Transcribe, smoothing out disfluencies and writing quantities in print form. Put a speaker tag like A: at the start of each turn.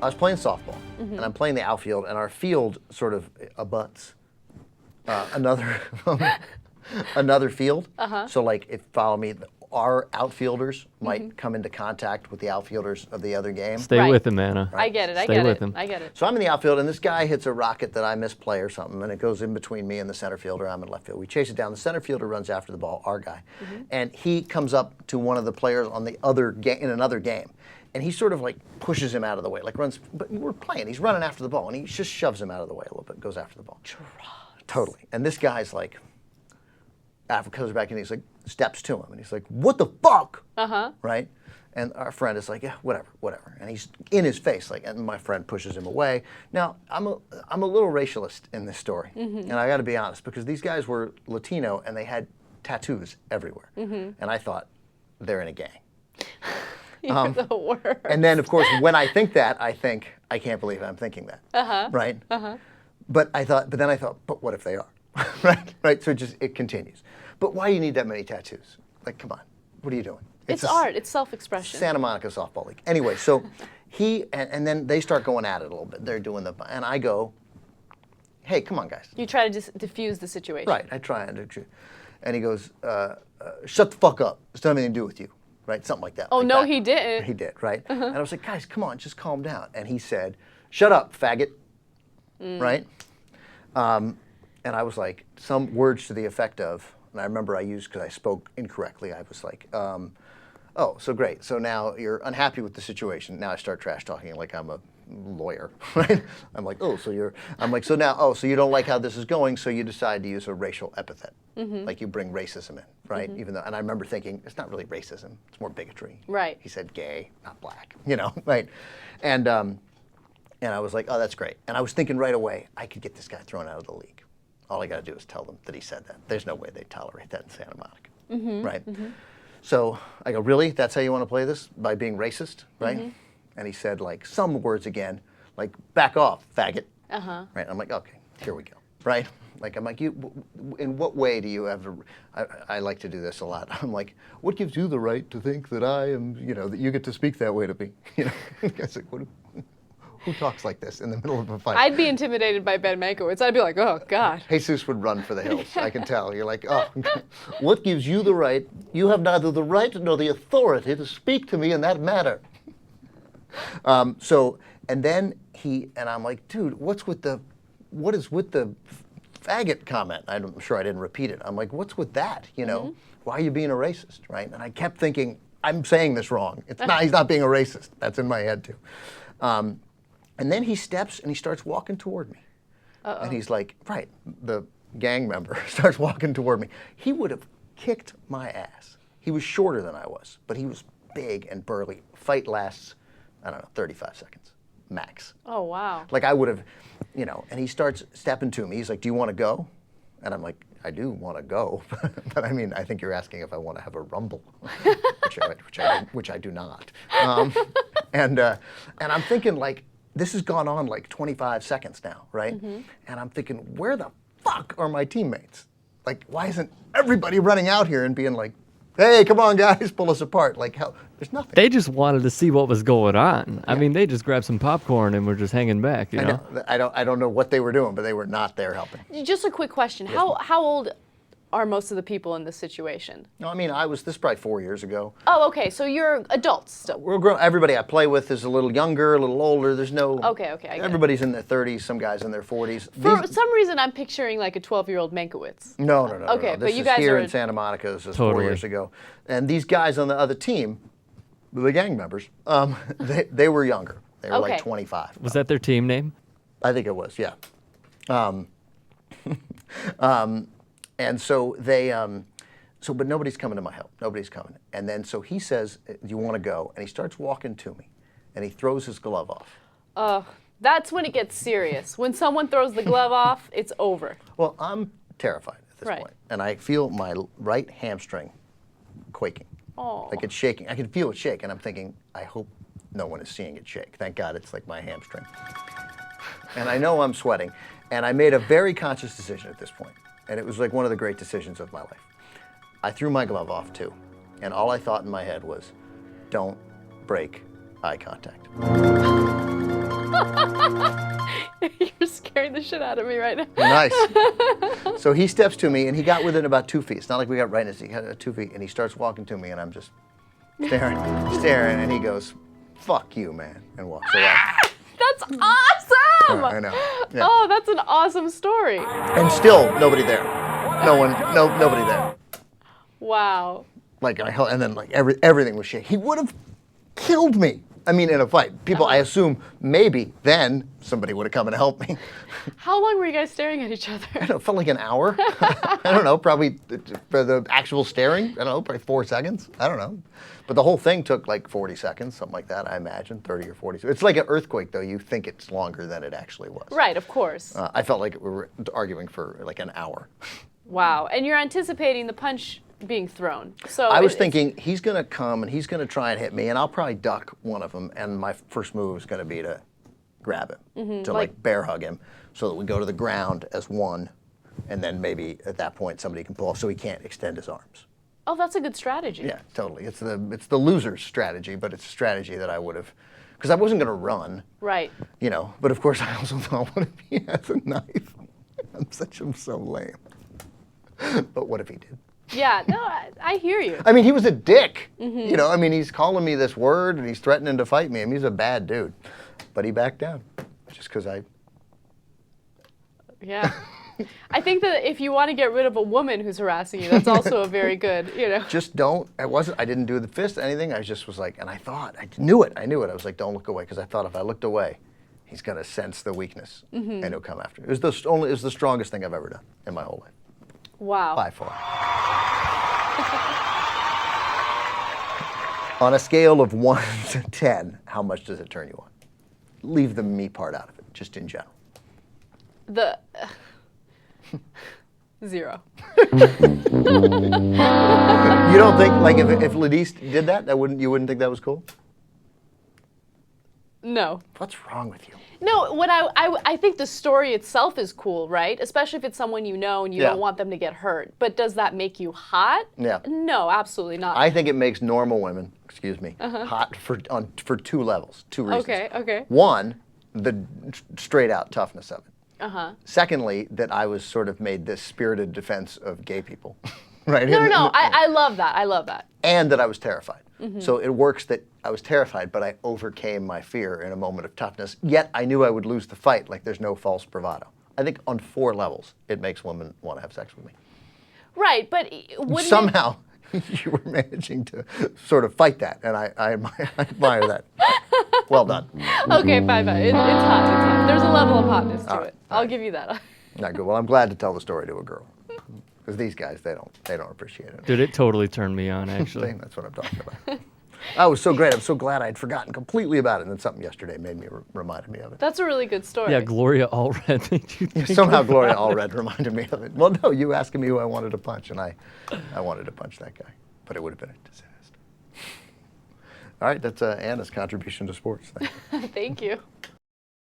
A: I was playing softball, and I'm playing the outfield, and our field sort of abuts another another field. So like, if follow me, our outfielders might come into contact with the outfielders of the other game.
B: Stay with him, Anna.
C: I get it. I
B: Stay
C: get
B: with
C: it.
B: him.
C: I get it.
A: So I'm in the outfield, and this guy hits a rocket that I misplay or something, and it goes in between me and the center fielder. I'm in left field. We chase it down. The center fielder runs after the ball, our guy, and he comes up to one of the players on the other in another game, and he sort of like pushes him out of the way, like runs. But we're playing. He's running after the ball, and he just shoves him out of the way a little bit, goes after the ball. Totally. And this guy's like, after comes back, and he's like, steps to him, and he's like, "What the fuck?" Right? And our friend is like, "Yeah, whatever." And he's in his face, like, and my friend pushes him away. Now, I'm a little racialist in this story, and I got to be honest, because these guys were Latino and they had tattoos everywhere, and I thought they're in a gang.
C: You're the worst.
A: And then, of course, when I think that, I think, I can't believe I'm thinking that, right? But then I thought, but what if they are, right? So it continues. But why do you need that many tattoos? Like, come on, what are you doing?
C: It's art. It's self-expression.
A: Santa Monica Softball League. Anyway, so he, and then they start going at it a little bit. They're doing and I go, "Hey, come on, guys."
C: You try to diffuse the situation.
A: Right, I try and he goes, "Shut the fuck up. It's not anything to do with you." Right, something like that.
C: Oh,
A: like
C: no,
A: that.
C: he didn't.
A: He did, right? And I was like, "Guys, come on, just calm down." And he said, "Shut up, faggot." Right? And I was like, some words to the effect of, and I remember I used, because I spoke incorrectly, I was like, "Oh, so great. So now you're unhappy with the situation." Now I start trash talking like I'm a lawyer, right? I'm like, so now, so you don't like how this is going, so you decide to use a racial epithet. Like you bring racism in, right? Even though, and I remember thinking, it's not really racism, it's more bigotry.
C: Right.
A: He said gay, not black, right? And I was like, oh, that's great. And I was thinking right away, I could get this guy thrown out of the league. All I got to do is tell them that he said that. There's no way they'd tolerate that in Santa Monica, right? So I go, really? That's how you want to play this? By being racist, right? And he said, like, some words again, like, "Back off, faggot." Right? I'm like, okay, here we go, right? Like, I'm like, in what way do you have I like to do this a lot. I'm like, what gives you the right to think that I am, that you get to speak that way to me? It's like, who talks like this in the middle of a fight?
C: I'd be intimidated by Ben Mankiewicz. I'd be like, oh, God.
A: Jesus would run for the hills. I can tell. You're like, oh, what gives you the right? You have neither the right nor the authority to speak to me in that matter. And then I'm like, dude, what is with the faggot comment? I'm sure I didn't repeat it. I'm like, what's with that? Why are you being a racist, right? And I kept thinking, I'm saying this wrong. He's not being a racist. That's in my head too. And then he steps and he starts walking toward me. And he's like, right, the gang member starts walking toward me. He would have kicked my ass. He was shorter than I was, but he was big and burly. Fight lasts, I don't know, 35 seconds, max.
C: Oh, wow.
A: Like I would have, and he starts stepping to me. He's like, "Do you want to go?" And I'm like, "I do want to go." But I mean, I think you're asking if I want to have a rumble, which I do not. And I'm thinking, like, this has gone on like 25 seconds now, right? And I'm thinking, where the fuck are my teammates? Like, why isn't everybody running out here and being like, "Hey, come on, guys, pull us apart"? Like, hell, there's nothing.
B: They just wanted to see what was going on. I mean, they just grabbed some popcorn and were just hanging back, you know?
A: I don't know what they were doing, but they were not there helping.
C: Just a quick question. How old are most of the people in this situation?
A: No, I mean, this is probably 4 years ago.
C: Oh, okay. So you're adults still.
A: We're grown. Everybody I play with is a little younger, a little older. There's no.
C: Okay, I get it.
A: Everybody's in their 30s. Some guys in their 40s.
C: For some reason, I'm picturing like a 12-year-old Mankiewicz.
A: No.
C: Okay,
A: no.
C: but
A: This
C: you
A: is
C: guys
A: here
C: are
A: in Santa Monica. This is
B: Totally.
A: 4 years ago, and these guys on the other team, the gang members, they were younger. They were
C: Okay.
A: like 25.
B: Was that their team name?
A: I think it was, yeah. And so but nobody's coming to my help. Nobody's coming. And then so he says, "Do you want to go?" And he starts walking to me, and he throws his glove off.
C: That's when it gets serious. When someone throws the glove off, it's over.
A: Well, I'm terrified at this
C: Right.
A: point, and I feel my right hamstring quaking.
C: Oh.
A: Like it's shaking. I can feel it shake, and I'm thinking, I hope no one is seeing it shake. Thank God it's like my hamstring. And I know I'm sweating, and I made a very conscious decision at this point, and it was like one of the great decisions of my life. I threw my glove off too, and all I thought in my head was, don't break eye contact.
C: You're scaring the shit out of me right now.
A: Nice. So he steps to me, and he got within about 2 feet. It's not like we got right in his, he got 2 feet, and he starts walking to me, and I'm just staring, and he goes, "Fuck you, man," and walks away.
C: That's awesome!
A: I know. Yeah.
C: Oh, that's an awesome story.
A: And still nobody there. Nobody there.
C: Wow.
A: Like and then like everything was shaking. He would have killed me. I mean, in a fight. People, I assume maybe then somebody would have come and helped me.
C: How long were you guys staring at each other?
A: I don't know, it felt like an hour. I don't know, probably for the actual staring. I don't know, probably 4 seconds. I don't know. But the whole thing took like 40 seconds, something like that, I imagine, 30 or 40. It's like an earthquake, though. You think it's longer than it actually was.
C: Right, of course.
A: I felt like we were arguing for like an hour.
C: Wow. And you're anticipating the punch being thrown. So
A: I was thinking he's going to come and he's going to try and hit me, and I'll probably duck one of them, and my first move is going to be to grab him, to like bear hug him, so that we go to the ground as one, and then maybe at that point somebody can pull off so he can't extend his arms.
C: Oh, that's a good strategy.
A: Yeah, totally. It's the loser's strategy, but it's a strategy that I would have, because I wasn't going to run.
C: Right.
A: You know, but of course I also thought, what if he has a knife? I'm so lame. But what if he did?
C: Yeah, no, I hear you.
A: I mean, he was a dick. You know, I mean, he's calling me this word and he's threatening to fight me. I mean, he's a bad dude. But he backed down just because I...
C: Yeah. I think that if you want to get rid of a woman who's harassing you, that's also a very good, you know.
A: Just don't. I didn't do the fist, anything. I just was like, and I thought, I knew it. I was like, don't look away, because I thought if I looked away, he's going to sense the weakness and he'll come after me. It was the strongest thing I've ever done in my whole life.
C: Wow.
A: By far. On a scale of 1 to 10, how much does it turn you on? Leave the me part out of it, just in general.
C: The 0.
A: You don't think, like, if Ladise did that, you wouldn't think that was cool?
C: No.
A: What's wrong with you?
C: No, what I think the story itself is cool, right? Especially if it's someone you know and you don't want them to get hurt. But does that make you hot?
A: Yeah.
C: No, absolutely not.
A: I think it makes normal women, hot for 2 levels, 2 reasons.
C: Okay.
A: One, the straight out toughness of it.
C: Uh-huh.
A: Secondly, that I was sort of made this spirited defense of gay people, right?
C: No, I love that. I love that.
A: And that I was terrified. So it works that I was terrified, but I overcame my fear in a moment of toughness. Yet I knew I would lose the fight. Like, there's no false bravado. I think on 4 levels, it makes women want to have sex with me.
C: Right, but wouldn't
A: Somehow, you were managing to sort of fight that, and I admire that. Well done.
C: Okay, fine. It's hot. There's a level of hotness to it. I'll give you that.
A: Not good. Well, I'm glad to tell the story to a girl. Because these guys, they don't appreciate it.
B: Dude, it totally turned me on, actually.
A: That's what I'm talking about. That was so great. I'm so glad I'd forgotten completely about it. And then something yesterday reminded me of it.
C: That's a really good story.
B: Yeah, Gloria Allred made you think
A: Somehow
B: of
A: Gloria
B: that.
A: Allred reminded me of it. Well, no, you asking me who I wanted to punch, and I wanted to punch that guy. But it would have been a disaster. All right, that's Anna's contribution to sports. Thank you.
C: Thank you.